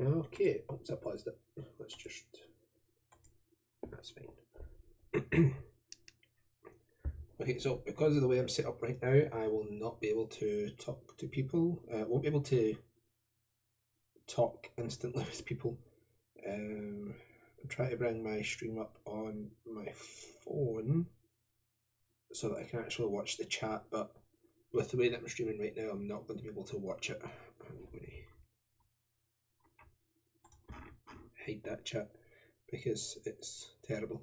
Okay, oops, I paused it. Let's just. That's fine. Okay, so because of the way I'm set up right now, I will not be able to talk to people. Won't be able to talk instantly with people. I'm trying to bring my stream up on my phone so that I can actually watch the chat, but with the way that I'm streaming right now, I'm not going to be able to watch it. I'm going to hide that chat because it's terrible.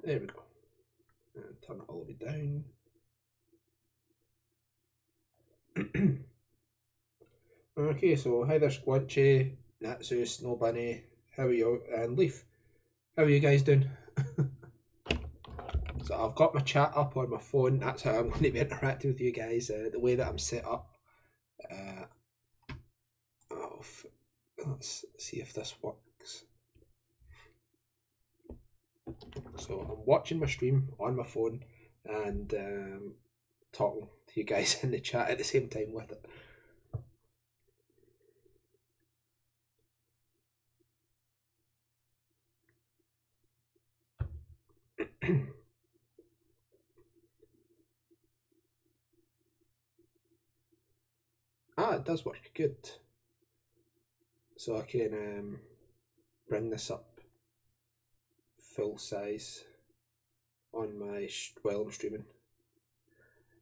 There we go. And turn it all the way down. Okay, so hi there, Squanchy, Natsu, Snow Bunny, how are you, and Leaf. How are you guys doing? So I've got my chat up on my phone. That's how I'm going to be interacting with you guys. The way that I'm set up. Let's see if this works. So I'm watching my stream on my phone and talking to you guys in the chat at the same time with it. It does work good. So I can bring this up full size on my while I'm streaming.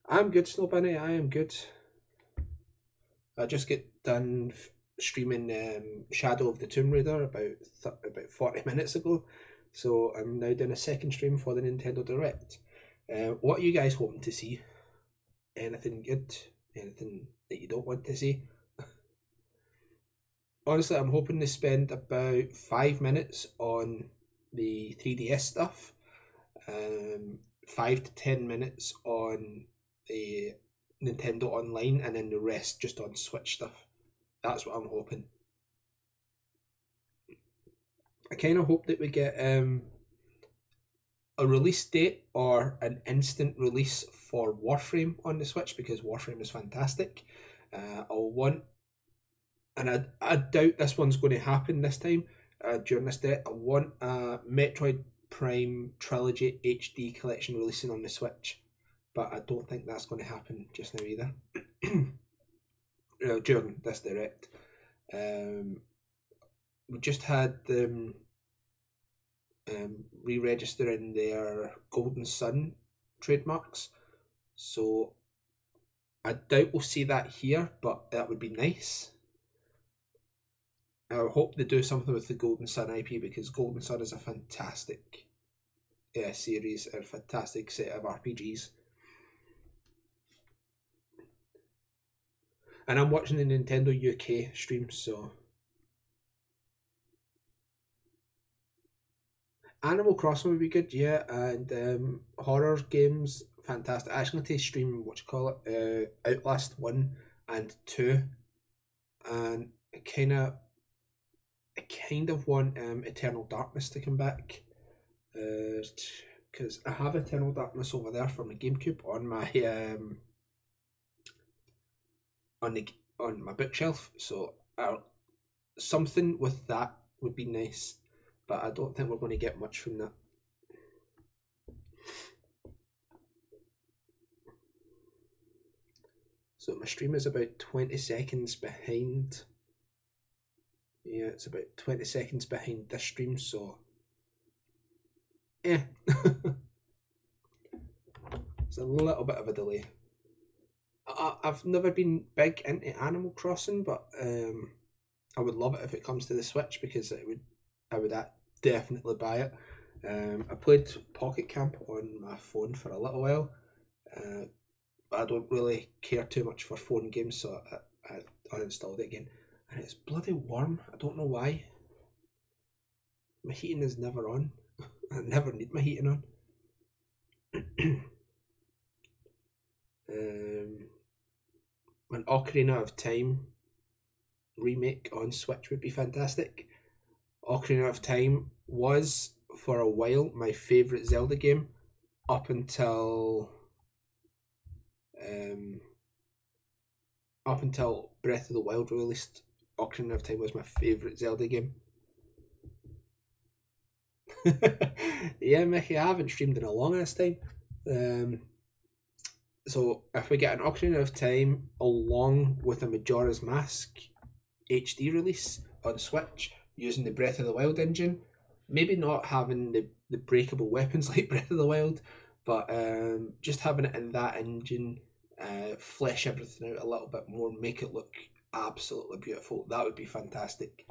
I'm good, Snow Bunny. I am good. I just get done streaming Shadow of the Tomb Raider about 40 minutes ago, so I'm now doing a second stream for the Nintendo Direct. What are you guys hoping to see? Anything good? Anything that you don't want to see? Honestly, I'm hoping to spend about 5 minutes on the 3DS stuff, 5 to 10 minutes on the Nintendo Online, and then the rest just on Switch stuff. That's what I'm hoping. I kind of hope that we get a release date or an instant release for Warframe on the Switch, because Warframe is fantastic. I'll want, and I doubt this one's going to happen this time during this day. I want a Metroid Prime Trilogy HD collection releasing on the Switch, but I don't think that's going to happen just now either. During this direct. We just had them re-registering their Golden Sun trademarks, so I doubt we'll see that here, but that would be nice. I hope they do something with the Golden Sun IP, because Golden Sun is a fantastic series, a fantastic set of RPGs. And I'm watching the Nintendo UK stream, so Animal Crossing would be good, yeah, and horror games, fantastic. I actually need to stream Outlast 1 and 2, and I kind of want Eternal Darkness to come back, because I have Eternal Darkness over there from the GameCube on my on my bookshelf, so something with that would be nice, but I don't think we're going to get much from that. So my stream is about 20 seconds behind. Yeah, it's about 20 seconds behind this stream, so it's a little bit of a delay. I've never been big into Animal Crossing, but I would love it if it comes to the Switch, because I would definitely buy it. I played Pocket Camp on my phone for a little while, but I don't really care too much for phone games, so I uninstalled it again, and it's bloody warm. I don't know why. My heating is never on. I never need my heating on. An Ocarina of Time remake on Switch would be fantastic. Ocarina of Time was, for a while, my favourite Zelda game, up until up until Breath of the Wild released, Ocarina of Time was my favourite Zelda game. Yeah, Mickey, I haven't streamed in a long ass time. So if we get an Ocarina of Time along with a Majora's Mask HD release on Switch using the Breath of the Wild engine, maybe not having the breakable weapons like Breath of the Wild, but just having it in that engine, flesh everything out a little bit more, make it look absolutely beautiful. That would be fantastic.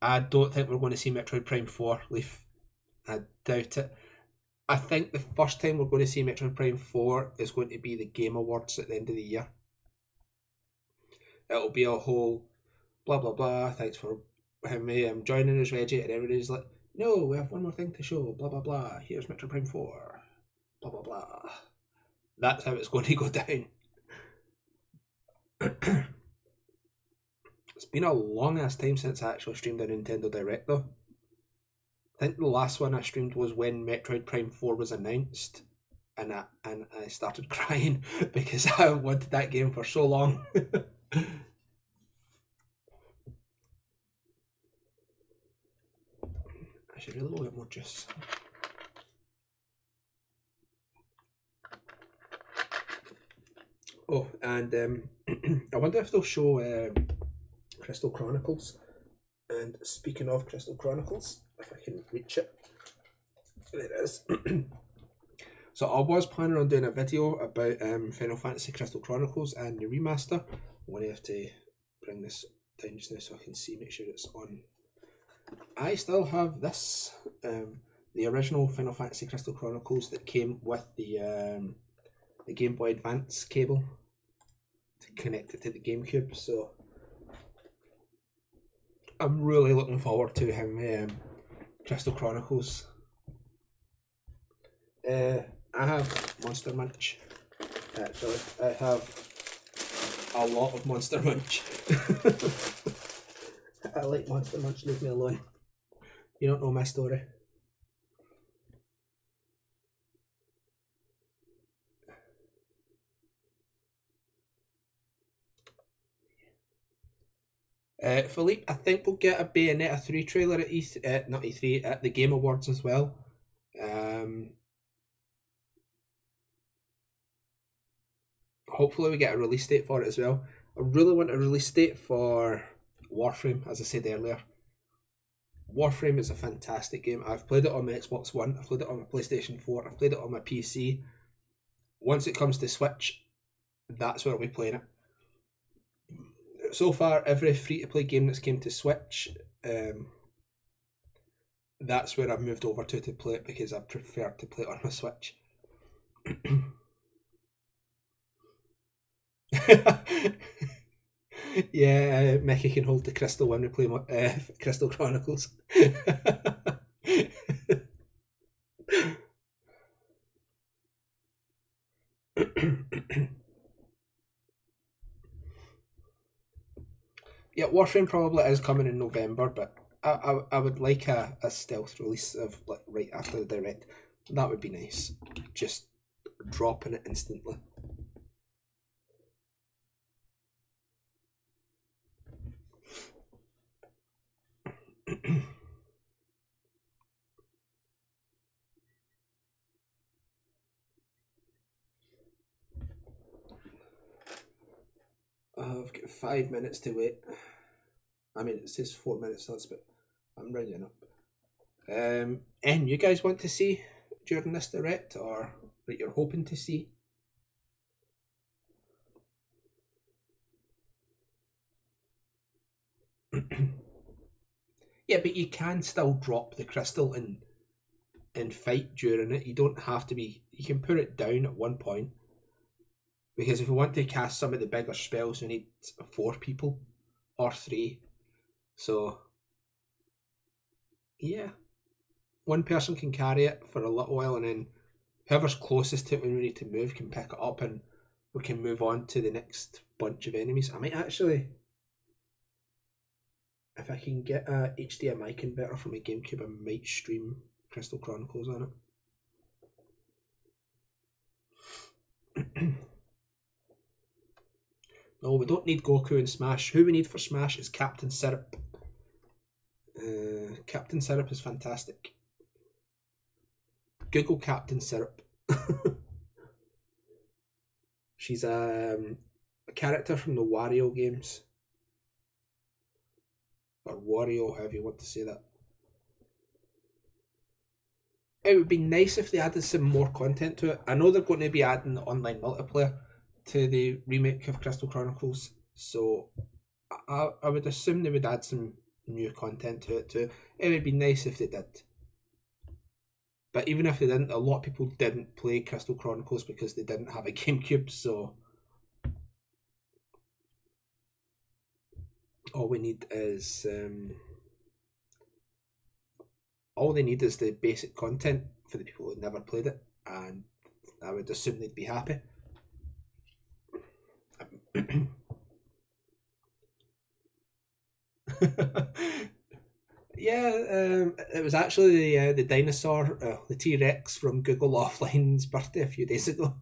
I don't think we're going to see Metroid Prime 4, Leaf. I doubt it. I think the first time we're going to see Metroid Prime 4 is going to be the Game Awards at the end of the year. It'll be a whole blah blah blah, thanks for him joining us, Reggie, and everybody's like, no, we have one more thing to show, blah blah blah, here's Metroid Prime 4, blah blah blah. That's how it's going to go down. It's been a long ass time since I actually streamed a Nintendo Direct though. I think the last one I streamed was when Metroid Prime 4 was announced, and I started crying because I wanted that game for so long. I should really get more juice. Oh, and I wonder if they'll show Crystal Chronicles. And speaking of Crystal Chronicles, if I can reach it, there it is. So I was planning on doing a video about Final Fantasy Crystal Chronicles and the remaster. I'm going to have to bring this down just now so I can see, make sure it's on. I still have this, the original Final Fantasy Crystal Chronicles that came with the Game Boy Advance cable to connect it to the GameCube. So I'm really looking forward to him, Crystal Chronicles. I have Monster Munch. Actually, I have a lot of Monster Munch. I like Monster Munch, leave me alone. You don't know my story. Philippe, I think we'll get a Bayonetta 3 trailer at not E3, at the Game Awards as well. Hopefully we get a release date for it as well. I really want a release date for Warframe, as I said earlier. Warframe is a fantastic game. I've played it on my Xbox One, I've played it on my PlayStation 4, I've played it on my PC. Once it comes to Switch, that's where I'll be playing it. So far, every free-to-play game that's came to Switch, that's where I've moved over to play it because I prefer to play it on my Switch. Yeah, Mickey can hold the crystal when we play Crystal Chronicles. Yeah, Warframe probably is coming in November, but I would like a stealth release of like right after the direct. That would be nice. Just dropping it instantly. I've got 5 minutes to wait. I mean, it says 4 minutes, that's but I'm rounding up. And you guys want to see during this direct, or that you're hoping to see? Yeah, but you can still drop the crystal and fight during it. You don't have to be. You can put it down at one point. Because if we want to cast some of the bigger spells, we need 4 people or 3. So yeah, one person can carry it for a little while, and then whoever's closest to it when we need to move can pick it up, and we can move on to the next bunch of enemies. I might actually, if I can get a HDMI converter from my GameCube, I might stream Crystal Chronicles on it. No, we don't need Goku in Smash. Who we need for Smash is Captain Syrup. Captain Syrup is fantastic. Google Captain Syrup. She's a character from the Wario games. Or Wario, however you want to say that. It would be nice if they added some more content to it. I know they're going to be adding online multiplayer to the remake of Crystal Chronicles, so I would assume they would add some new content to it too. It would be nice if they did. But even if they didn't, a lot of people didn't play Crystal Chronicles because they didn't have a GameCube, so all we need is all they need is the basic content for the people who never played it, and I would assume they'd be happy. Yeah, it was actually the dinosaur, the T-Rex from Google Offline's birthday a few days ago.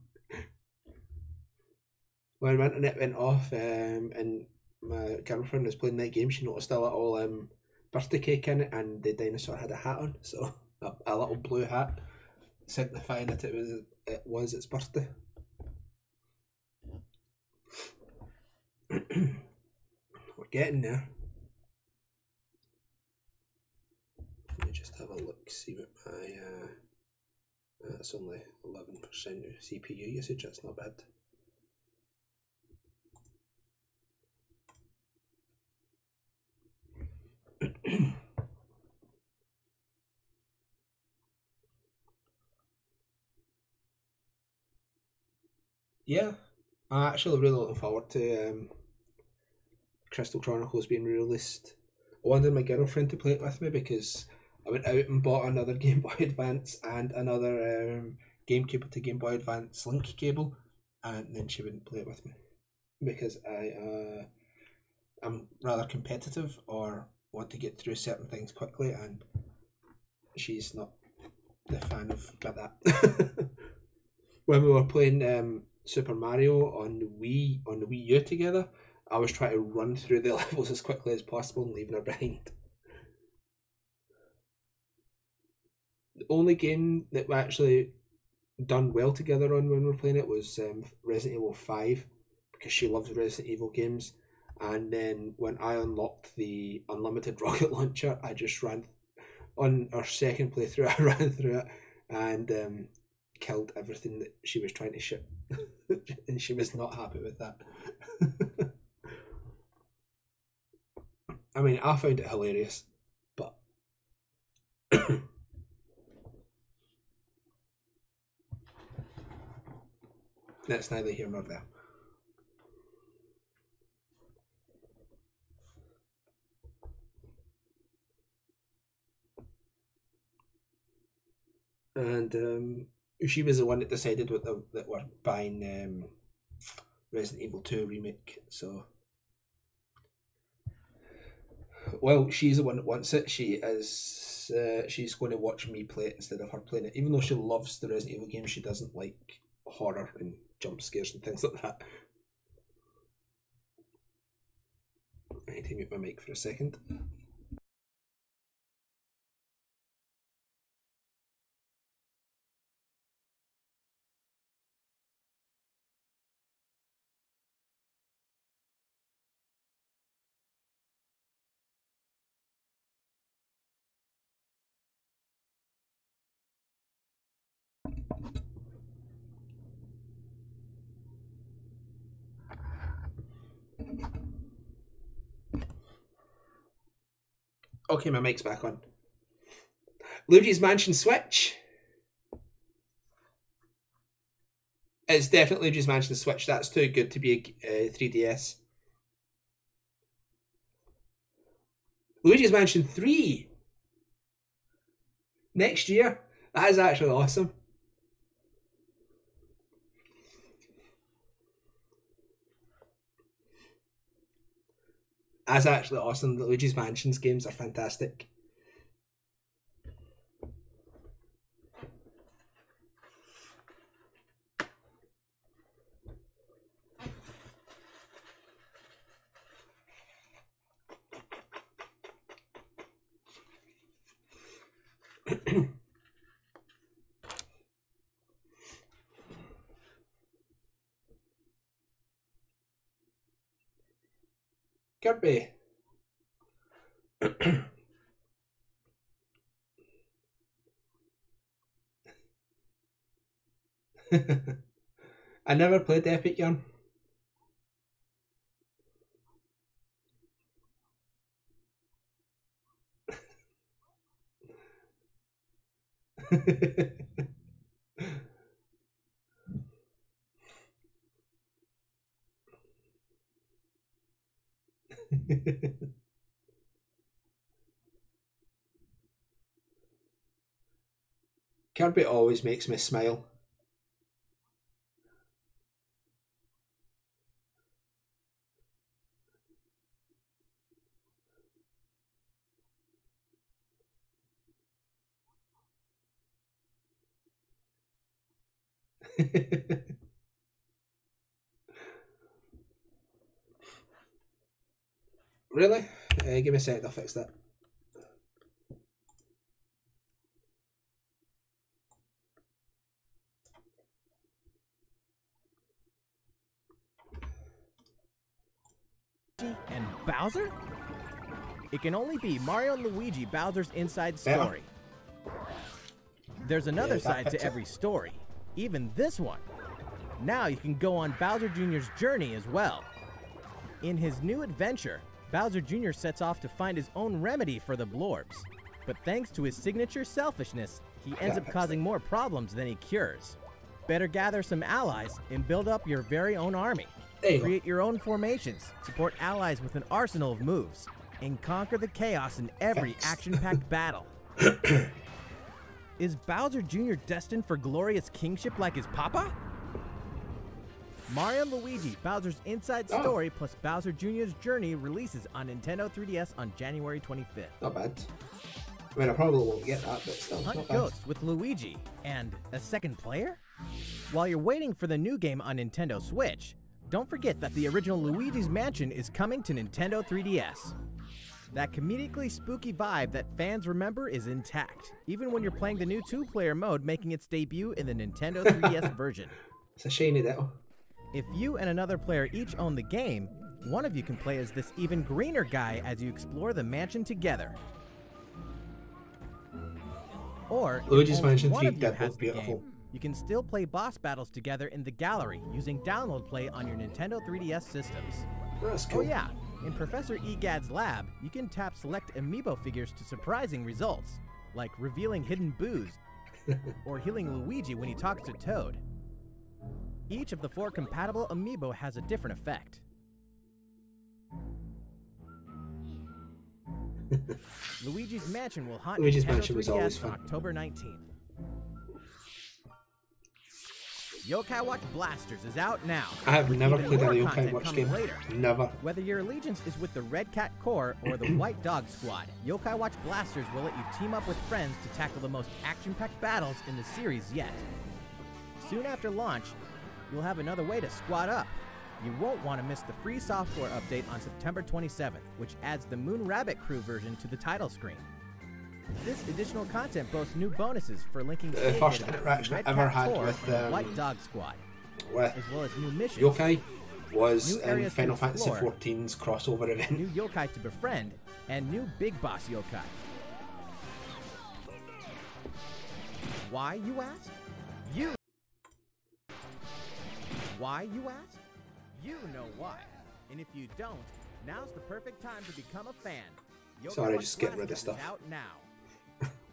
When my internet went off and my girlfriend was playing that game, she noticed a little birthday cake in it, and the dinosaur had a hat on, so a little blue hat, signifying that it was its birthday. We're getting there. Let me just have a look, see what my that's only 11% CPU usage. That's not bad. Yeah, I'm actually really looking forward to Crystal Chronicles being released. I wanted my girlfriend to play it with me because I went out and bought another Game Boy Advance and another GameCube to Game Boy Advance link cable, and then she wouldn't play it with me because I'm rather competitive or want to get through certain things quickly, and she's not the fan of that. When we were playing Super Mario on the Wii U together, I was trying to run through the levels as quickly as possible and leaving her behind. The only game that we actually done well together on when we were playing it was Resident Evil 5, because she loves Resident Evil games. And then when I unlocked the unlimited rocket launcher, I just ran on our second playthrough. I ran through it and killed everything that she was trying to shoot, and she was not happy with that. I mean, I found it hilarious, but that's neither here nor there. And she was the one that decided that we're buying Resident Evil 2 remake. So, well, she's the one that wants it. She's going to watch me play it instead of her playing it. Even though she loves the Resident Evil games, she doesn't like horror and jump scares and things like that. I need to mute my mic for a second. Okay, my mic's back on. Luigi's Mansion Switch. It's definitely Luigi's Mansion Switch. That's too good to be a 3DS. Luigi's Mansion 3 next year. That is actually awesome. That's actually awesome. The Luigi's Mansions games are fantastic. Kirby. I never played Epic Yarn. Kirby always makes me smile. Really? Give me a second, I'll fix that. And Bowser? It can only be Mario and Luigi Bowser's Inside Story. There's another side to every story, even this one. Now you can go on Bowser Jr.'s journey as well. In his new adventure, Bowser Jr. sets off to find his own remedy for the Blorbs. But thanks to his signature selfishness, he ends up causing more problems than he cures. Better gather some allies and build up your very own army. Create your own formations, support allies with an arsenal of moves, and conquer the chaos in every action-packed battle. Is Bowser Jr. destined for glorious kingship like his papa? Mario & Luigi Bowser's Inside Story plus Bowser Jr.'s Journey releases on Nintendo 3DS on January 25th. Not bad. I mean, I probably won't get that, but still, Hunt not bad. Ghosts with Luigi and a second player? While you're waiting for the new game on Nintendo Switch, don't forget that the original Luigi's Mansion is coming to Nintendo 3DS. That comedically spooky vibe that fans remember is intact, even when you're playing the new two-player mode making its debut in the Nintendo 3DS version. It's a shiny little. If you and another player each own the game, one of you can play as this even greener guy as you explore the mansion together. Or, Luigi's if only Mansion one 3 of you did has look the beautiful. game, you can still play boss battles together in the gallery using download play on your Nintendo 3DS systems. That's cool. Oh yeah, in Professor Egad's lab, you can tap select amiibo figures to surprising results, like revealing hidden boos, or healing Luigi when he talks to Toad. Each of the 4 compatible amiibo has a different effect. Luigi's Mansion will haunt Luigi's Nintendo Mansion was 3DS always on fun. October 19th. Yokai Watch Blasters is out now. I have never Even played a more Yokai content Watch coming game. later. Never. Whether your allegiance is with the Red Cat Corps or the White Dog Squad, Yokai Watch Blasters will let you team up with friends to tackle the most action-packed battles in the series yet. Soon after launch, you'll have another way to squad up. You won't want to miss the free software update on September 27th, which adds the Moon Rabbit Crew version to the title screen. This additional content boasts new bonuses for linking The Kid first with the interaction I Red ever Cat had Corps with, and the White Dog Squad, with as well as new missions, Yokai was new in areas to Final Fantasy explore, XIV's crossover event. new yokai to befriend, and new big boss yokai. Why, you ask? Why, you ask? You know why. And if you don't, now's the perfect time to become a fan. Yokai Sorry, Watch just getting rid of Blasters is stuff. out now.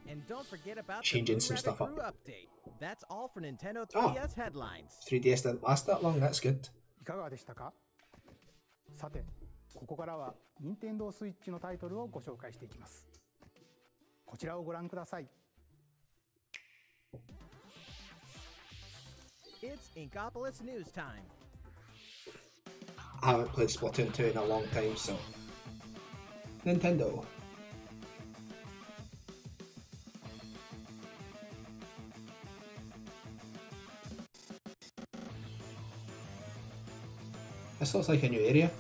And don't forget about Changing the some Moon stuff Rabbit up. Crew update. That's all for Nintendo Oh. 3DS headlines. 3DS didn't last that long, that's good. いかがでしたか？さて、ここからは任天堂スイッチのタイトルをご紹介していきます。こちらをご覧ください。It's Inkopolis News Time. I haven't played Splatoon 2 in a long time, so. Nintendo. This looks like a new area.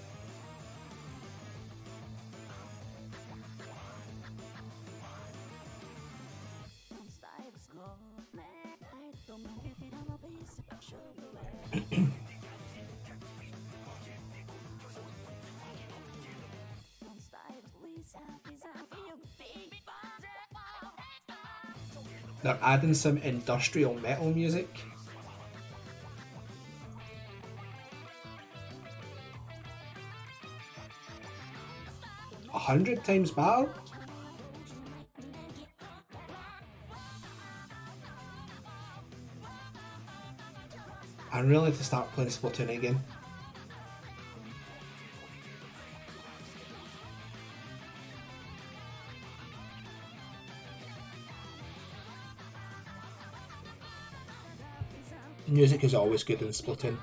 They're adding some industrial metal music. A 100 times battle? I really have to start playing Splatoon again. The music is always good in Splatoon.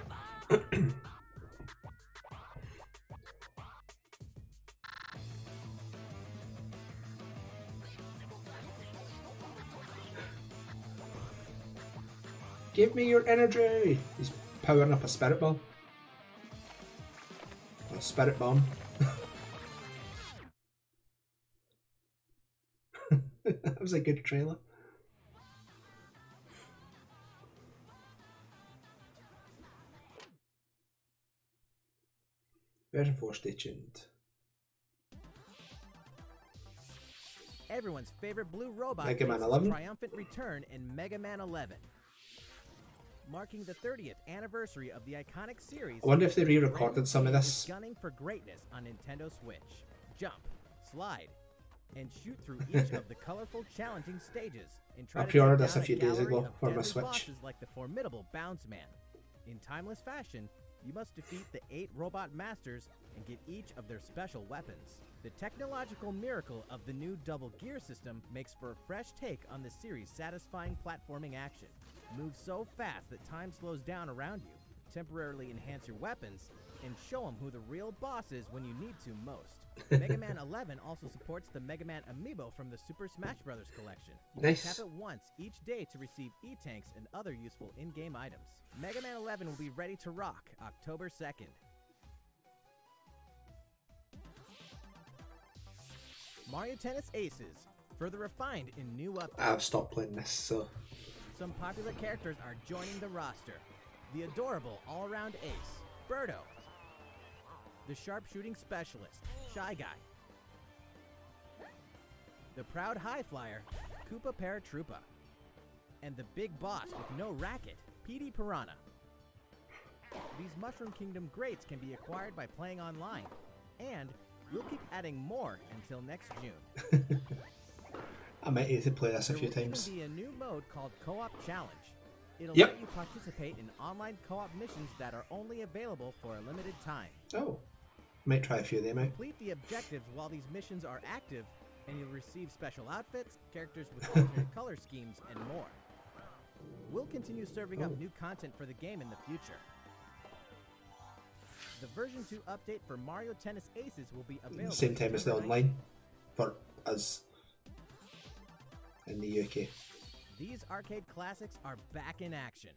Give me your energy! He's powering up a spirit bomb. A spirit bomb. That was a good trailer. Version 4, stay tuned. Everyone's favorite blue robot Mega Man makes its 11? triumphant return in Mega Man 11. Marking the 30th anniversary of the iconic series, I wonder if they re-recorded some of Rayman this. is gunning for greatness on Nintendo Switch. Jump, slide, and shoot through each of the colorful, challenging stages. And try I to pre-ordered take this a down few days gallery ago of for my deadly Switch. bosses like the formidable Bounce Man. In timeless fashion, you must defeat the 8 robot masters and get each of their special weapons. The technological miracle of the new Double Gear system makes for a fresh take on the series' satisfying platforming action. Move so fast that time slows down around you, temporarily enhance your weapons, and show them who the real boss is when you need to most. Mega Man 11 also supports the Mega Man Amiibo from the Super Smash Bros. Collection. You Nice. can tap it once each day to receive E-Tanks and other useful in-game items. Mega Man 11 will be ready to rock October 2nd. Mario Tennis Aces, further refined in new updates. I've stopped playing this, so Some popular characters are joining the roster. The adorable all-around ace, Birdo. The sharpshooting specialist, Shy Guy. The proud high flyer, Koopa Paratroopa. And the big boss with no racket, Petey Piranha. These Mushroom Kingdom greats can be acquired by playing online, and we'll keep adding more until next June. I might need to play this a few There will times. even be a new mode called Co-op Challenge. It'll Yep. let you participate in online co-op missions that are only available for a limited time. Oh, might try a few of them out. Complete the objectives while these missions are active, and you'll receive special outfits, characters with alternate color schemes, and more. We'll continue serving up new content for the game in the future. The version 2 update for Mario Tennis Aces will be available Same time as the September 19th. online for us in the UK. These arcade classics are back in action.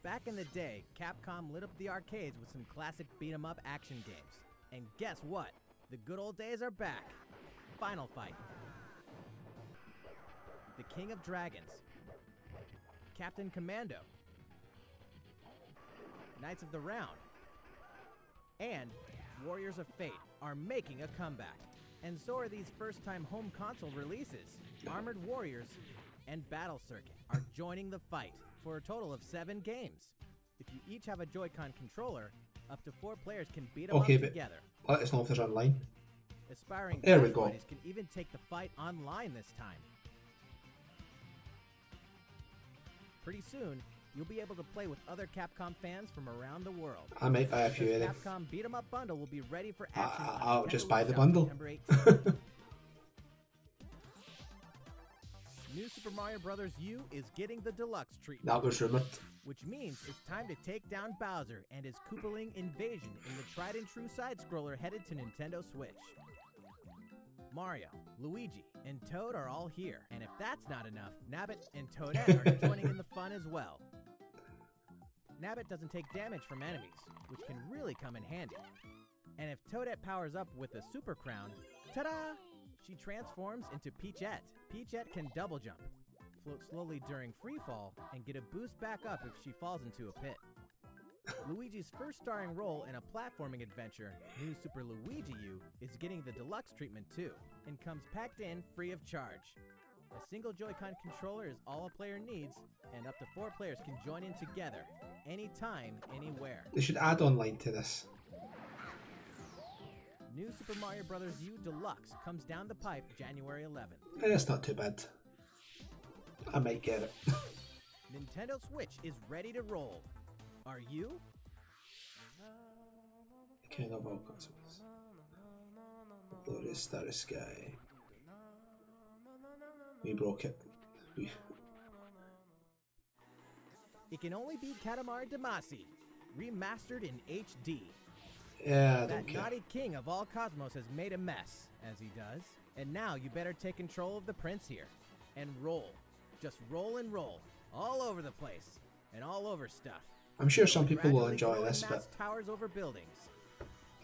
Back in the day, Capcom lit up the arcades with some classic beat-em-up action games. And guess what? The good old days are back. Final Fight. The King of Dragons. Captain Commando. Knights of the Round. And Warriors of Fate are making a comeback. And so are these first-time home console releases. Armored Warriors and Battle Circuit are joining the fight for a total of 7 games. If you each have a Joy-Con controller, up to 4 players can beat them Okay, up but together. let us know if there's online. Aspiring There we Battle go. Buddies can even take the fight online this time. Pretty soon, you'll be able to play with other Capcom fans from around the world. I might buy a The few of them. Capcom Beat 'em Up bundle will be ready for action. on I'll Nintendo just buy the eShop bundle. September 18th. New Super Mario Bros. U is getting the deluxe treatment, That was rumoured. which means it's time to take down Bowser and his Koopaling invasion in the tried and true side-scroller headed to Nintendo Switch. Mario, Luigi, and Toad are all here, and if that's not enough, Nabbit and Toadette are joining in the fun as well. Nabbit doesn't take damage from enemies, which can really come in handy. And if Toadette powers up with a Super Crown, ta-da! She transforms into Peachette. Peachette can double jump. float slowly during freefall, and get a boost back up if she falls into a pit. Luigi's first starring role in a platforming adventure, New Super Luigi U, is getting the deluxe treatment too, and comes packed in free of charge. A single Joy-Con controller is all a player needs, and up to 4 players can join in together, anytime, anywhere. They should add online to this. New Super Mario Bros. U Deluxe comes down the pipe January 11th. It's not too bad. I might get it. Nintendo Switch is ready to roll. Are you? King of all cosmos. Glorious starry sky. We broke it. It can only be Katamari Damacy, remastered in HD. Yeah, I don't That care. naughty king of all cosmos has made a mess, as he does. And now you better take control of the prince here. And roll. Just roll and roll. All over the place. And all over stuff. I'm sure some people will Gradually enjoy grow this, in but mass towers over buildings.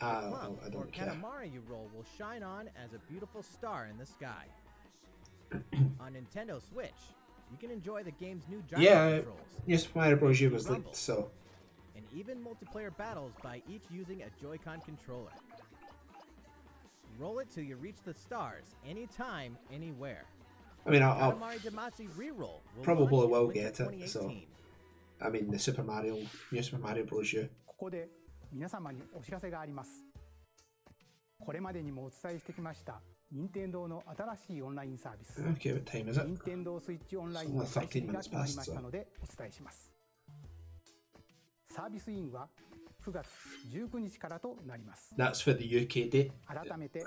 I Or don't care. Katamari you roll will shine on as a beautiful star in the sky. On Nintendo Switch, you can enjoy the game's new gyro Yeah, controls. New Super Mario Bros. U was Rumble. leaked, so And even multiplayer battles by each using a Joy-Con controller. Roll it till you reach the stars, anytime, anywhere. I mean, I'll Katamari Damacy Reroll will probably launch in will winter get it, so 2018. I mean the New Super Mario Bros. U. ここで皆様にお知らせがあります。これまでにもお伝えしてきました任天堂の新しいオンラインサービス Okay, what time is it? 任天堂スイッチオンライン It's の only 開始13が minutes 決まり past, ました so のでお伝えします。サービスインは9月19日からとなります。 That's for the UK date. 改めて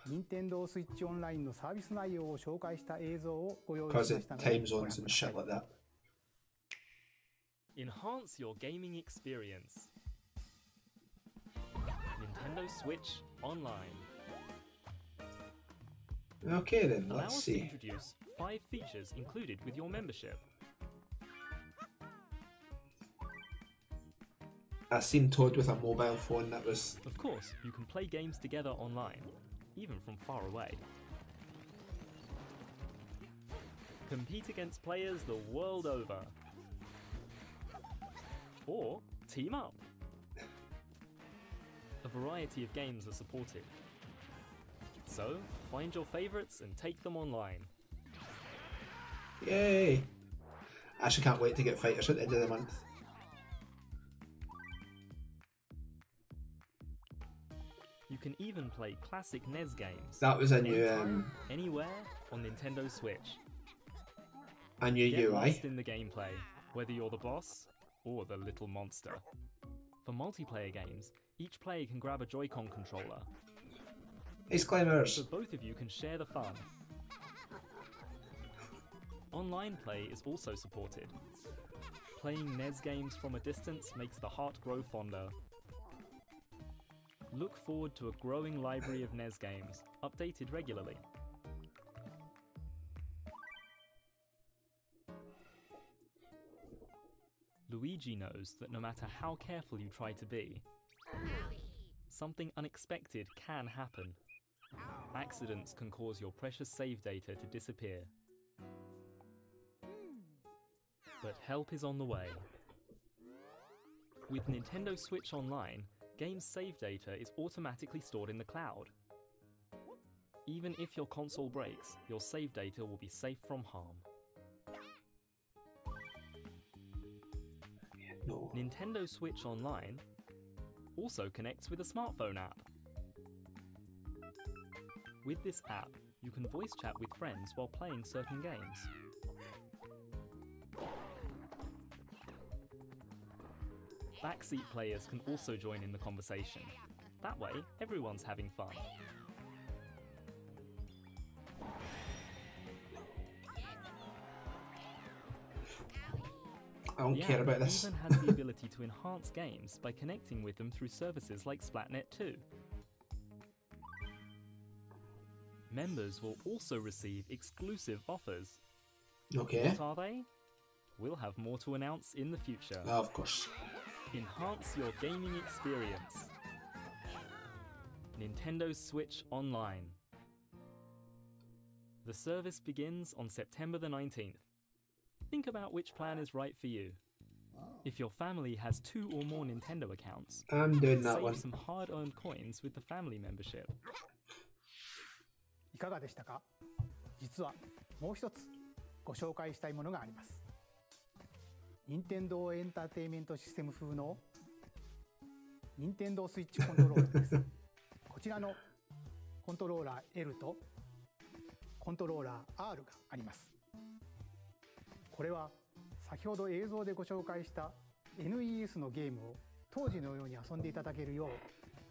任天堂スイッチオンラインのサービス内容を紹介した映像をご用意 Because しま of したので time ご覧 zones く and ださ shit い。 like that. Enhance your gaming experience. Nintendo Switch Online. Okay then, Allow let's us to see. introduce 5 features included with your membership. I seen Toad with a mobile phone that was Of course, you can play games together online, even from far away. Compete against players the world over. Or team up. A variety of games are supported. So, find your favourites and take them online. yay. I actually can't wait to get fighters at the end of the month. You can even play classic NES games. That was a anytime, anywhere on Nintendo Switch. new Get UI. lost in the gameplay, whether you're the boss or the little monster. For multiplayer games, each player can grab a Joy-Con controller, Nice climbers. so both of you can share the fun. Online play is also supported. Playing NES games from a distance makes the heart grow fonder. Look forward to a growing library of NES games, updated regularly. Luigi knows that no matter how careful you try to be, something unexpected can happen. Accidents can cause your precious save data to disappear. But help is on the way. With Nintendo Switch Online, game save data is automatically stored in the cloud. Even if your console breaks, your save data will be safe from harm. No. Nintendo Switch Online also connects with a smartphone app. With this app, you can voice chat with friends while playing certain games. Backseat players can also join in the conversation. That way, everyone's having fun. I don't The care app about this. even has the ability to enhance games by connecting with them through services like Splatnet 2. Members will also receive exclusive offers. Okay. What are they? We'll have more to announce in the future. Of course. Enhance your gaming experience. Nintendo Switch Online. The service begins on September the 19th Think about which plan is right for you. If your family has 2 or more Nintendo accounts, I'm doing that save one. some hard-earned coins with the family membership. いかがでしたか？実はもう一つご紹介したいものがあります。任天堂エンターテインメントシステム風の任天堂スイッチコントローラーです。こちらのコントローラー L とコントローラー R があります。これは先ほど映像でご紹介した NES のゲームを当時のように遊んでいただけるよう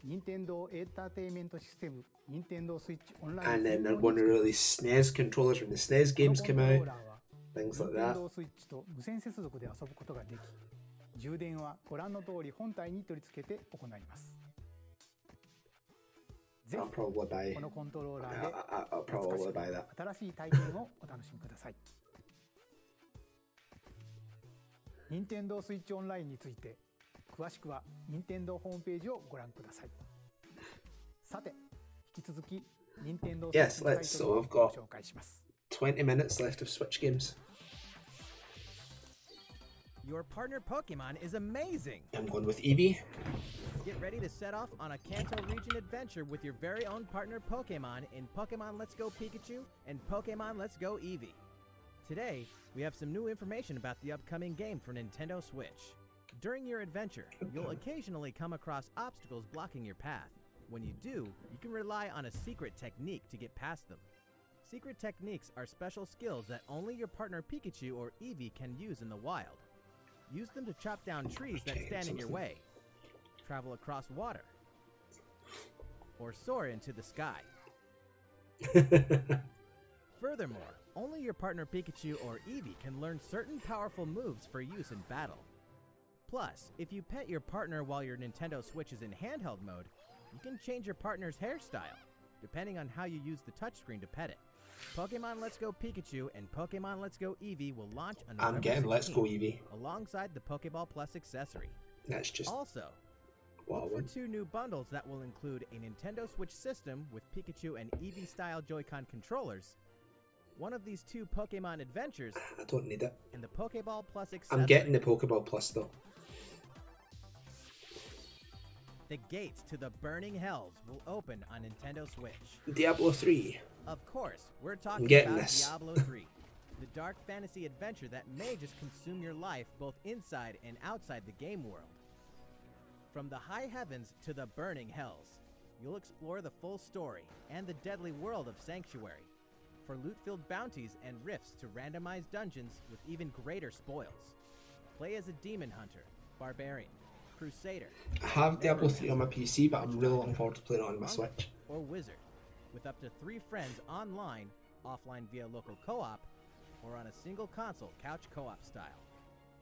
任天堂エンターテインメントシステム任天堂スイッチオンライン And then they're going to release SNES controllers when the SNES games come out. Things like 任天 that. 堂スイッチと無線接続で遊ぶことができ、充電はご覧の通り本体に取り付けて行います。ぜ I'll ひ probably buy. このコントローラーで I'll 懐 probably か buy し that. い新しい体験をお楽しみください。任天堂スイッチオンラインについて詳しくは任天堂ホームページをご覧ください。さて、引き続き任天堂スイッチのタイトルをご紹介します。 20 minutes left of Switch games. Your partner Pokemon is amazing! I'm going with Eevee. Get ready to set off on a Kanto region adventure with your very own partner Pokemon in Pokemon Let's Go Pikachu and Pokemon Let's Go Eevee. Today, we have some new information about the upcoming game for Nintendo Switch. During your adventure, you'll occasionally come across obstacles blocking your path. When you do, you can rely on a secret technique to get past them. Secret techniques are special skills that only your partner Pikachu or Eevee can use in the wild. Use them to chop down trees that stand in your way, travel across water, or soar into the sky. Furthermore, only your partner Pikachu or Eevee can learn certain powerful moves for use in battle. Plus, if you pet your partner while your Nintendo Switch is in handheld mode, you can change your partner's hairstyle, depending on how you use the touchscreen to pet it. Pokemon Let's Go Pikachu and Pokemon Let's Go Eevee will launch on November I'm getting 16th, Let's Go Eevee. alongside the Pokeball Plus accessory. That's just Also, what I look for want. 2 new bundles that will include a Nintendo Switch system with Pikachu and Eevee-style Joy-Con controllers, one of these 2 Pokemon adventures, I don't need it. and the Pokeball Plus accessory. I'm getting the Pokeball Plus though. The gates to the Burning Hells will open on Nintendo Switch. Diablo 3. Of course, we're talking getting about this. Diablo 3, the dark fantasy adventure that may just consume your life both inside and outside the game world. From the high heavens to the burning hells, you'll explore the full story and the deadly world of Sanctuary, for loot-filled bounties and rifts to randomized dungeons with even greater spoils. Play as a demon hunter, barbarian, crusader, I have Diablo 3 on my PC, but I'm really looking forward to playing it on my Switch. or wizard, with up to 3 friends online, offline via local co-op, or on a single console couch co-op style.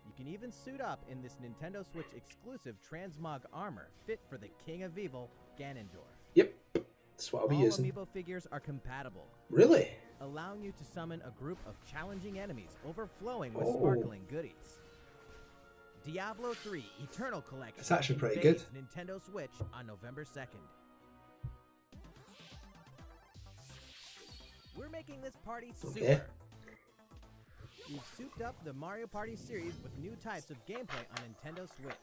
You can even suit up in this Nintendo Switch exclusive transmog armor fit for the King of Evil, Ganondorf. Yep, that's what I'll be All using. amiibo figures are compatible, Really? allowing you to summon a group of challenging enemies overflowing with Oh. sparkling goodies. Diablo 3 Eternal Collection It's actually pretty invades good. Nintendo Switch on November 2nd. We're making this party super. Okay. We've souped up the Mario Party series with new types of gameplay on Nintendo Switch.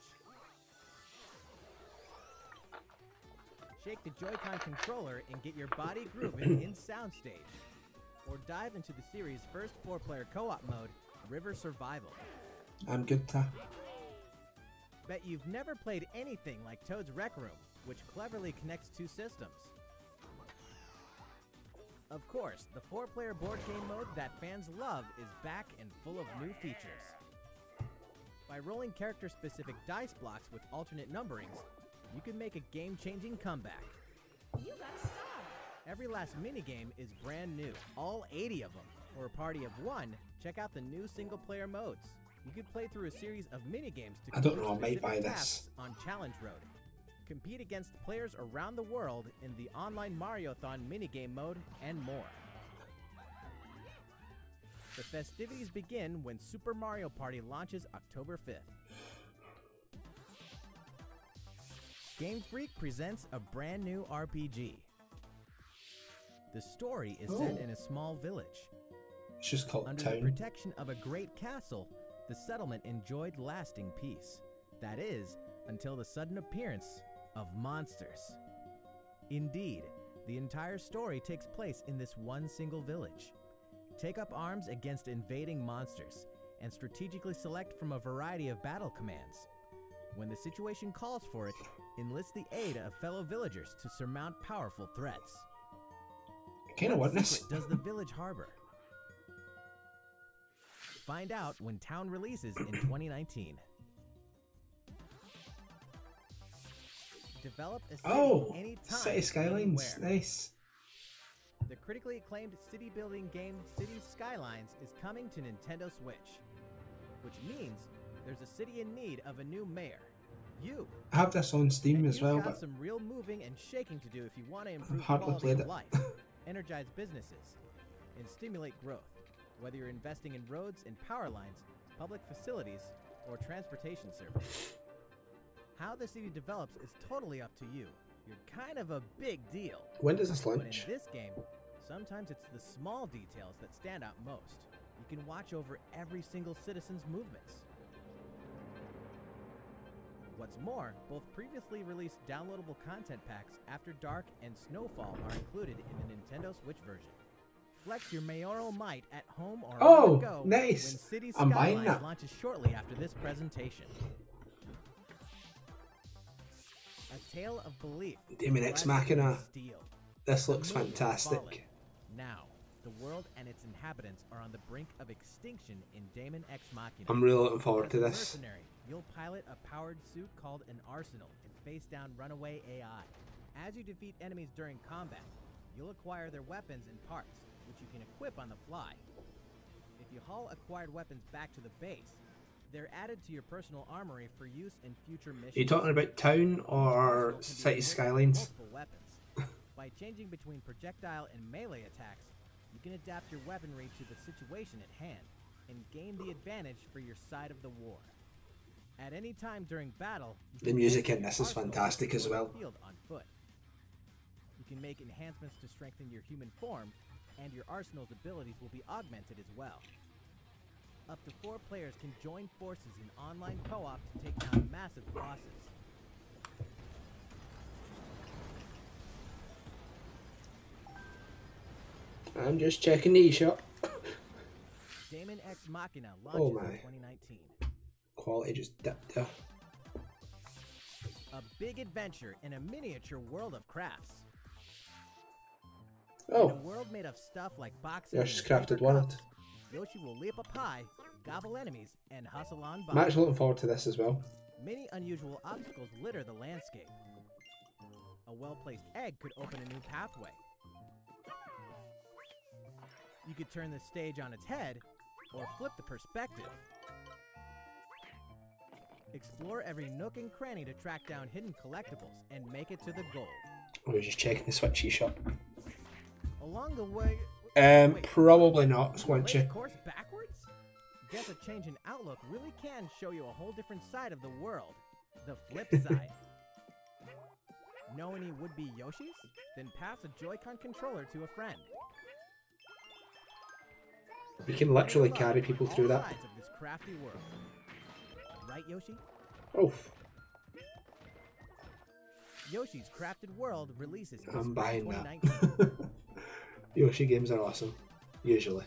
Shake the Joy-Con controller and get your body grooving in Soundstage. Or dive into the series' first 4-player co-op mode, River Survival. I'm good to. Bet you've never played anything like Toad's Rec Room, which cleverly connects 2 systems. Of course, the 4-player board game mode that fans love is back and full of new features. By rolling character-specific dice blocks with alternate numberings, you can make a game-changing comeback. You got a star. Every last minigame is brand new, all 80 of them. For a party of 1, check out the new single-player modes. You could play through a series of minigames to I don't complete know, I might specific buy this. tasks on Challenge Road. Compete against players around the world in the online Mario-thon minigame mode, and more. The festivities begin when Super Mario Party launches October 5th. Game Freak presents a brand new RPG. The story is set in a small village. It's just called Under the Town. protection of a great castle, the settlement enjoyed lasting peace. That is, until the sudden appearance of monsters. Indeed, the entire story takes place in this one single village. Take up arms against invading monsters, and strategically select from a variety of battle commands. When the situation calls for it, enlist the aid of fellow villagers to surmount powerful threats. I kind of want this. Secret does the village harbor? Find out when Town releases in 2019. Develop a city Oh, anytime, City Skylines. anywhere. Nice. The critically acclaimed city-building game Cities Skylines is coming to Nintendo Switch, which means there's a city in need of a new mayor. You. I have this on Steam And as you've well, got but some real moving and shaking to do if you want to improve hardly quality played of it. life, energize businesses, and stimulate growth, whether you're investing in roads and power lines, public facilities, or transportation services. How the city develops is totally up to you. You're kind of a big deal. when does this But in launch? this game, sometimes it's the small details that stand out most. You can watch over every single citizen's movements. What's more, both previously released downloadable content packs After Dark and Snowfall are included in the Nintendo Switch version. Flex your mayoral might at home or Oh, on the go nice. when Cities I'm buying Skylines that. launches shortly after this presentation. A Tale of Belief. Daemon X Flesh and Machina. Steel. This looks The moon is fantastic. falling. Now, the world and its inhabitants are on the brink of extinction in Daemon X Machina. I'm really looking forward to As a this. mercenary, you'll pilot a powered suit called an Arsenal and face down runaway AI. As you defeat enemies during combat, you'll acquire their weapons and parts, which you can equip on the fly. If you haul acquired weapons back to the base, they're added to your personal armory for use in future missions. Are you talking about Town or Arsenal can be City equipped with Skylines? multiple weapons. By changing between projectile and melee attacks, you can adapt your weaponry to the situation at hand and gain the advantage for your side of the war. At any time during battle, you The can music take in your this is arsenal and fantastic as explore the well. field on foot. You can make enhancements to strengthen your human form, and your arsenal's abilities will be augmented as well. Up to 4 players can join forces in online co-op to take down massive bosses. I'm just checking the eShop. Daemon X Machina Oh launches my. in 2019. Quality just dipped there. A big adventure in a miniature world of crafts. In a Oh, world made of stuff like boxes Yoshi's and crafted paper one. cups, Yoshi will leap up high, gobble enemies, and hustle on by. I'm actually looking forward to this as well. Many unusual obstacles litter the landscape. A well-placed egg could open a new pathway. You could turn the stage on its head, or flip the perspective. Explore every nook and cranny to track down hidden collectibles and make it to the goal. I was just checking the Switch eShop. Along the way... Wait, Probably not, play the Squinchy. course backwards? Guess a change in outlook really can show you a whole different side of the world. The flip side. Know any would-be Yoshis? Then pass a Joy-Con controller to a friend. You can literally Play carry along people on through all that. sides of this crafty world. Right, Yoshi? Oh, Yoshi's Crafted World releases in I'm spring buying 2019. that. Yoshi games are awesome, usually.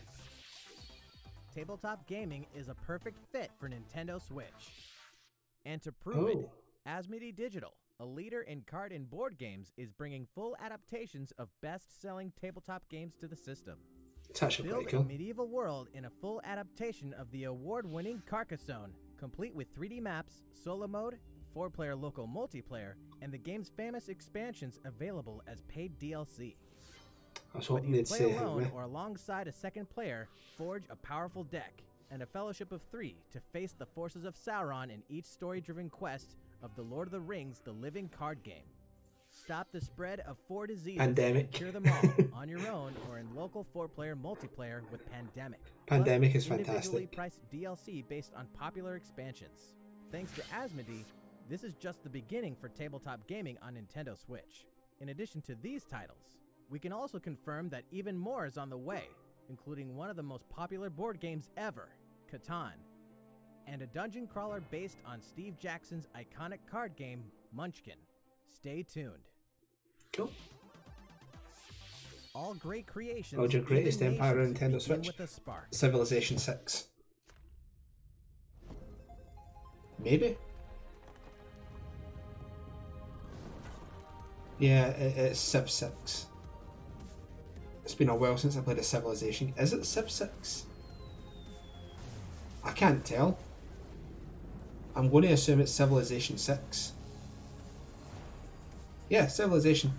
Tabletop gaming is a perfect fit for Nintendo Switch. And to prove it, Oh, Asmodee Digital, a leader in card and board games, is bringing full adaptations of best-selling tabletop games to the system. it's actually Build pretty a cool. medieval world in a full adaptation of the award-winning Carcassonne, complete with 3D maps, solo mode, 4-player local multiplayer, and the game's famous expansions available as paid DLC. I was Whether hoping you they'd play say alone it. or alongside a second player, forge a powerful deck and a fellowship of 3 to face the forces of Sauron in each story-driven quest of The Lord of the Rings: The Living Card Game. Stop the spread of 4 diseases Pandemic. and cure them all on your own or in local 4-player multiplayer with Pandemic. Pandemic Plus, is individually fantastic. priced DLC based on popular expansions. Thanks to Asmodee, this is just the beginning for tabletop gaming on Nintendo Switch. In addition to these titles, we can also confirm that even more is on the way. including one of the most popular board games ever, Catan, and a dungeon crawler based on Steve Jackson's iconic card game, Munchkin. Stay tuned. Cool. All great creations. World's greatest even empire on nations, Nintendo begin Switch. with a spark. Civilization 6. Maybe? Yeah, it's Civ 6. It's been a while since I played a Civilization. Is it Civ 6? I can't tell. I'm going to assume it's Civilization 6. Yeah, Civilization.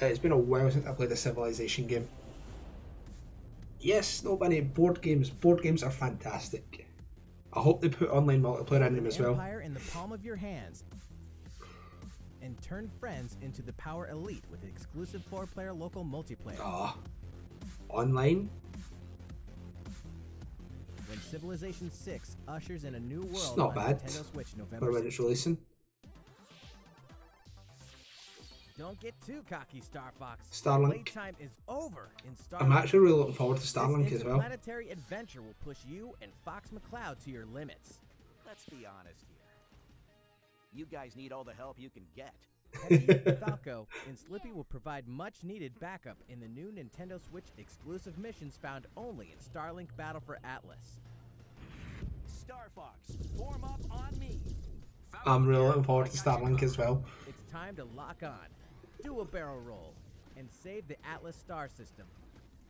It's been a while since I played a Civilization game. Yes, no many board games. Board games are fantastic. I hope they put online multiplayer in them as well. Empire in the palm of your hands, and turn friends into the Power Elite with exclusive 4-player local multiplayer. Ah, online. When Civilization 6 ushers in a new world It's not on bad Nintendo Switch for November when it's 16th. releasing. Don't get too cocky, Star Fox. Starlink. Playtime is over in Starlink. I'm actually really looking forward to Starlink This as well. interplanetary adventure will push you and Fox McCloud to your limits. Let's be honest here. You guys need all the help you can get. Heavy, Falco, and Slippy will provide much-needed backup in the new Nintendo Switch exclusive missions found only in Starlink Battle for Atlas. Star Fox, form up on me. I'm really looking forward to Starlink as well. It's time to lock on, do a barrel roll, and save the Atlas star system,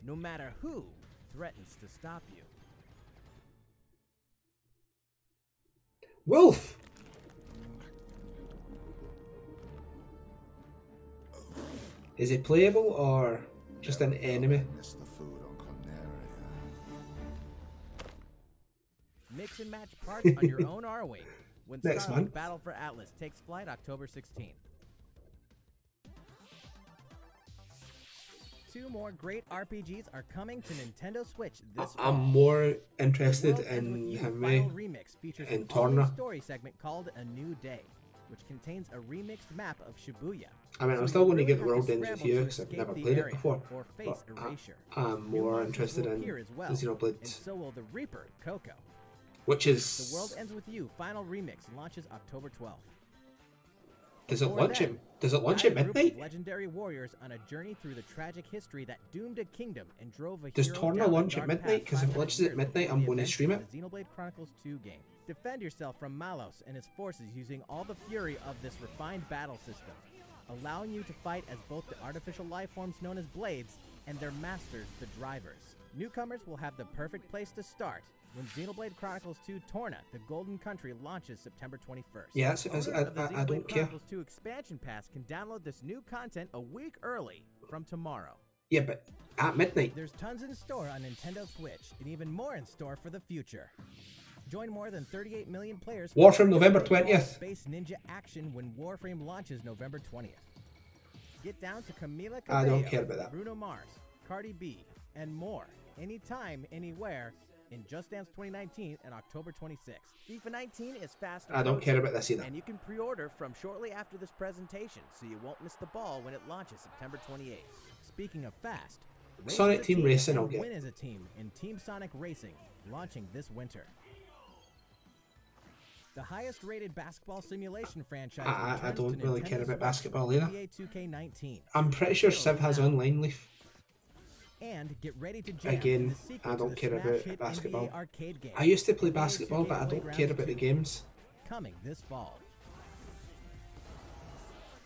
no matter who threatens to stop you. Wolf! Is he playable or just an enemy? Miss the food on Corneria. Mix and match parts on your own R-Wing when Next Starlink month. Battle for Atlas takes flight October 16th. 2 more great RPGs are coming to Nintendo Switch this fall. I'm more The interested World Ends With in You him Final Remix features in an all-new Torna. story segment called A New Day, which contains a remixed map of Shibuya. I mean, I'm So still you going to really get the have World to Ends With scramble You to because I've escape never the played it area before. or face But erasure. I'm New more monsters interested will in appear as well, Xenoblade, and so will the Reaper, Coco. which The is... World Ends With You Final Remix launches October 12th. Does it Before launch then, at, does it launch guide at a group of midnight? legendary warriors on a journey through the tragic history that doomed a kingdom and drove a Does hero Torna down a launch at dark midnight? path 'Cause if it 500 launches at years midnight, before I'm the going to events stream of it. the Xenoblade Chronicles 2 game. Defend yourself from Malos and his forces using all the fury of this refined battle system, allowing you to fight as both the artificial life forms known as blades and their masters, the drivers. Newcomers will have the perfect place to start when Xenoblade Chronicles 2 Torna, the Golden Country, launches September 21st. Yeah, it's- Owners of the I Xenoblade don't care. Chronicles 2 expansion pass can download this new content a week early from tomorrow. Yeah, but at midnight. There's tons in store on Nintendo Switch, and even more in store for the future. Join more than 38 million players for Warframe November 20th. Space Ninja action when Warframe launches November 20th. Get down to Camila I don't Cabello, care about that. Bruno Mars, Cardi B, and more, anytime, anywhere, in Just Dance 2019 and October 26th. FIFA 19 is fast I don't care approaching, about this either. and you can pre-order from shortly after this presentation, so you won't miss the ball when it launches September 28th. Speaking of fast, race Sonic as a Team team Racing and I'll get. win as a team in Team Sonic Racing, launching this winter. The highest-rated basketball simulation franchise. I returns don't to really Nintendo care about Switch basketball with either. NBA 2K19. I'm pretty sure Civ has online leaf. And get ready to jam Again, in the sequel I to don't the care smash about hit basketball. NBA arcade game. I used to play NBA basketball, but I 2K don't Playgrounds care about the 2, games. coming this fall.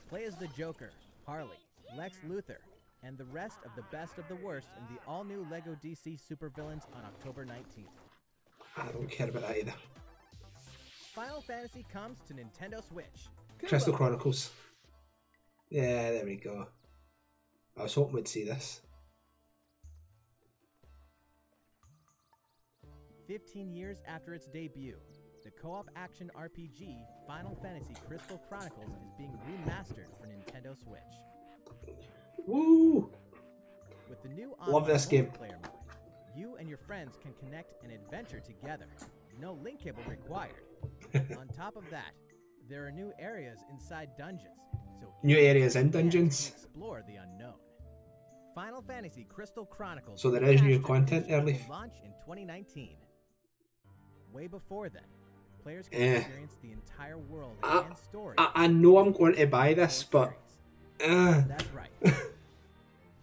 Play as the Joker, Harley, Lex Luthor, and the rest of the best of the worst in the all-new LEGO DC supervillains on October 19th. I don't care about that either. Final Fantasy comes to Nintendo Switch. Crystal Kubo! Chronicles. Yeah, there we go. I was hoping we'd see this. 15 years after its debut, the co-op action RPG Final Fantasy Crystal Chronicles is being remastered for Nintendo Switch. Woo! With the new Love online this game. multiplayer mode, you and your friends can connect and adventure together. No link cable required. On top of that, There are new areas inside dungeons, so New areas in fans can dungeons. explore the unknown. Final Fantasy Crystal Chronicles. So there is new Remastered content Edition early. will launch in 2019. Way before then, players can Eh. experience the entire world I- and story. I know I'm going to buy this, but That's right.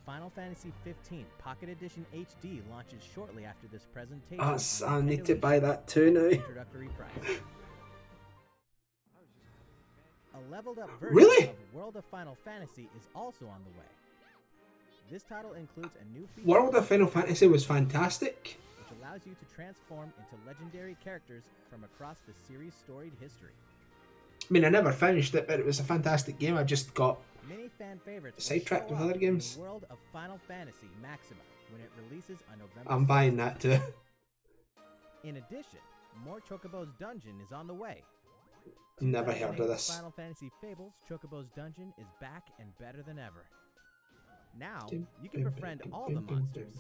Final Fantasy 15 Pocket Edition HD launches shortly after this presentation. I on need Nintendo to buy eShop that too at now. introductory price. A leveled up version Really? of World of Final Fantasy is also on the way. This title includes a new feature World of Final Fantasy was fantastic. which allows you to transform into legendary characters from across the series' storied history. I mean, I never finished it, but it was a fantastic game. I just got Many fan favorites will Sidetracked show with up other in games. the World of Final Fantasy Maxima when it releases on November I'm 6th. buying that too. In addition, more Chocobo's Dungeon is on the way. Never heard of 2008's this. Final Fantasy Fables Chocobo's Dungeon is back and better than ever. Now, you can befriend all the monsters.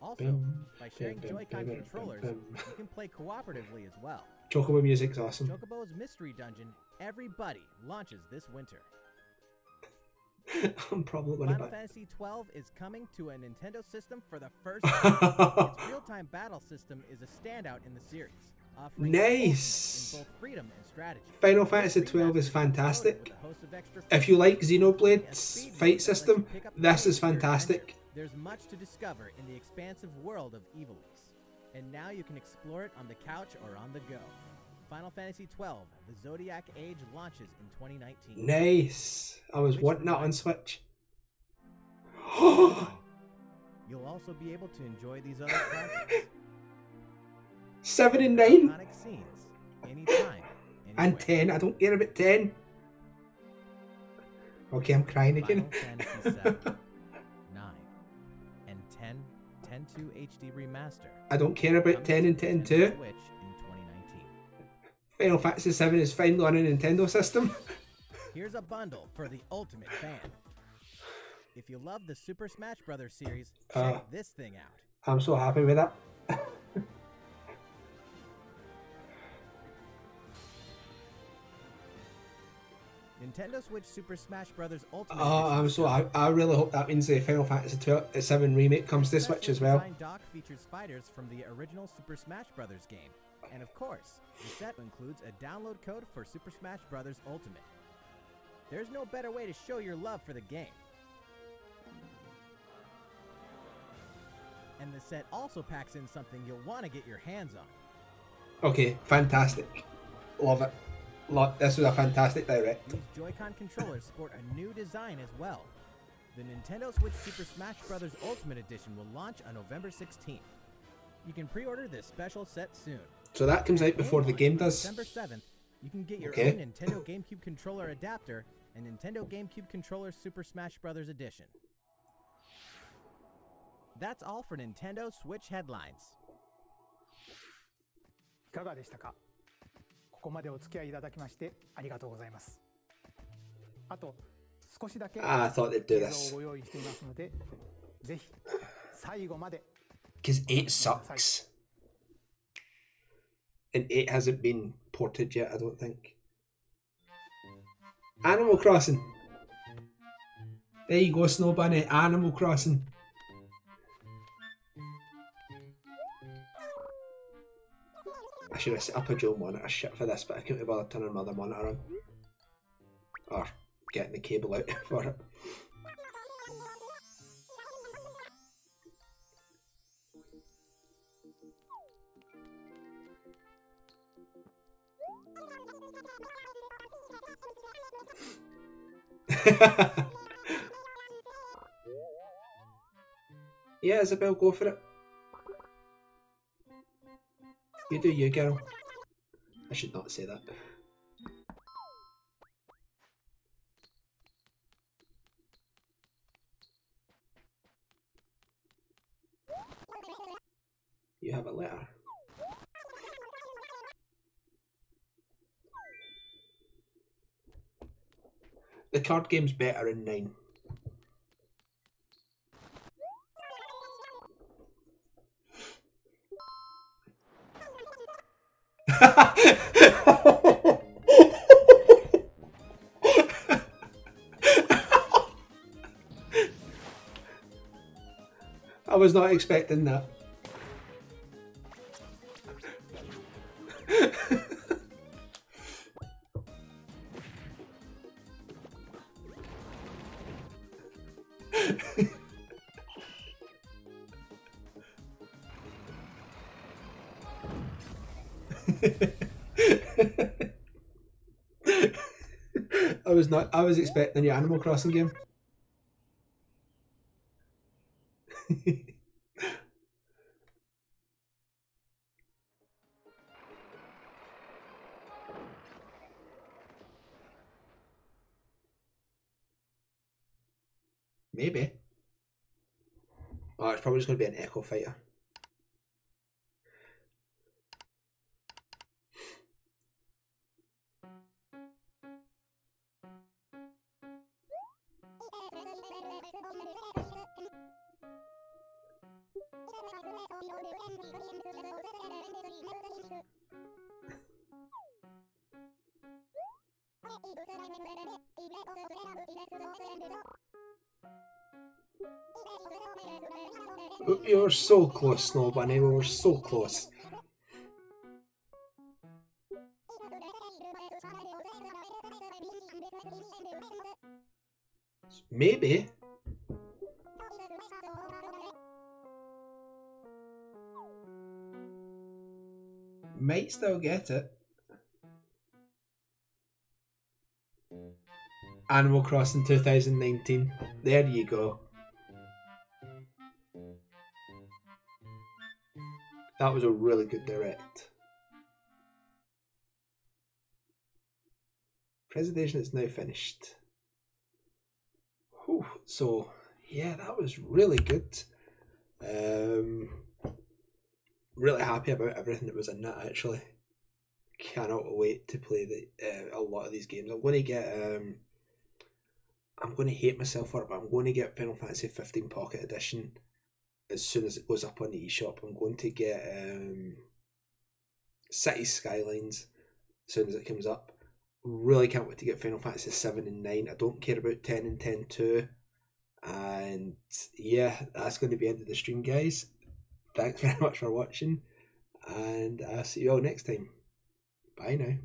Also, by sharing Joy-Con controllers, you can play cooperatively as well. Chocobo music's awesome. Chocobo's Mystery Dungeon, Everybody, launches this winter. I'm probably going to Final buy. Fantasy XII is coming to a Nintendo system for the first time. Its real-time battle system is a standout in the series, offering Nice. in both freedom and strategy. Final Fantasy This XII is remaster loaded fantastic. with a host of extra If you like features, including a Xenoblade's speed mode fight that system, lets you pick up this the is pace of your fantastic. adventure. There's much to discover in the expansive world of Ivalice, and now you can explore it on the couch or on the go. Final Fantasy XII: The Zodiac Age launches in 2019. Nice. I was Which wanting that on reminds- Switch. You'll also be able to enjoy these other classics. 7 and 9 Iconic scenes, anytime, and anywhere. 10. I don't care about 10. Okay, I'm crying again. Final Fantasy 7, 9, and 10, 10-2 HD Remaster. I don't care about 10 and 10 Nintendo too. Switch in 2019. Final Fantasy 7 is finally on a Nintendo system. Here's a bundle for the ultimate fan. If you love the Super Smash Bros. Series, check this thing out. I'm so happy with that. Nintendo Switch Super Smash Bros. Ultimate Oh, Edition I'm is so coming. I really hope that means the Final Fantasy 7 remake comes to Switch as well. Specially designed dock features fighters from the original Super Smash Bros. Game. And of course, the set includes a download code for Super Smash Bros. Ultimate. There's no better way to show your love for the game. And the set also packs in something you'll want to get your hands on. Okay, fantastic. Love it. This was a fantastic direct. These Joy-Con controllers sport a new design as well. The Nintendo Switch Super Smash Bros. Ultimate Edition will launch on November 16th. You can pre-order this special set soon. So that comes out before the launch game on does. December 7th, you can get your Okay. own Nintendo GameCube controller adapter and Nintendo GameCube controller Super Smash Bros. Edition. That's all for Nintendo Switch headlines. いかがでしたか。ここまでお付き合いいただきましてありがとうございます。あと少しだけ I thought they'd do 映 this. 像をご用意していますので、ぜひ最後まで Because 8 sucks. And 8 hasn't been ported yet, I don't think. Animal Crossing. There you go, Snow Bunny. Animal Crossing. I should have set up a dual monitor shit for this, but I couldn't be bothered turning my other monitor on. Or getting the cable out for it. Yeah, Isabel, go for it. You do you, girl. I should not say that. You have a letter. The card game's better in 9. not expecting that. I was expecting your Animal Crossing game. Maybe. Oh, it's probably just going to be an Echo Fighter. You're so close, Snow Bunny. We were so close. Maybe. Might still get it. Animal Crossing 2019. There you go. That was a really good direct. Presentation is now finished. Whew. So, yeah, that was really good. Really happy about everything that was in that, actually. Cannot wait to play a lot of these games. I'm going to get... I'm going to hate myself for it, but I'm going to get Final Fantasy 15 Pocket Edition as soon as it goes up on the eShop. I'm going to get City Skylines as soon as it comes up. Really can't wait to get Final Fantasy 7 and 9. I don't care about 10 and 10-2. And yeah, that's going to be the end of the stream, guys. Thanks very much for watching, and I'll see you all next time. Bye now.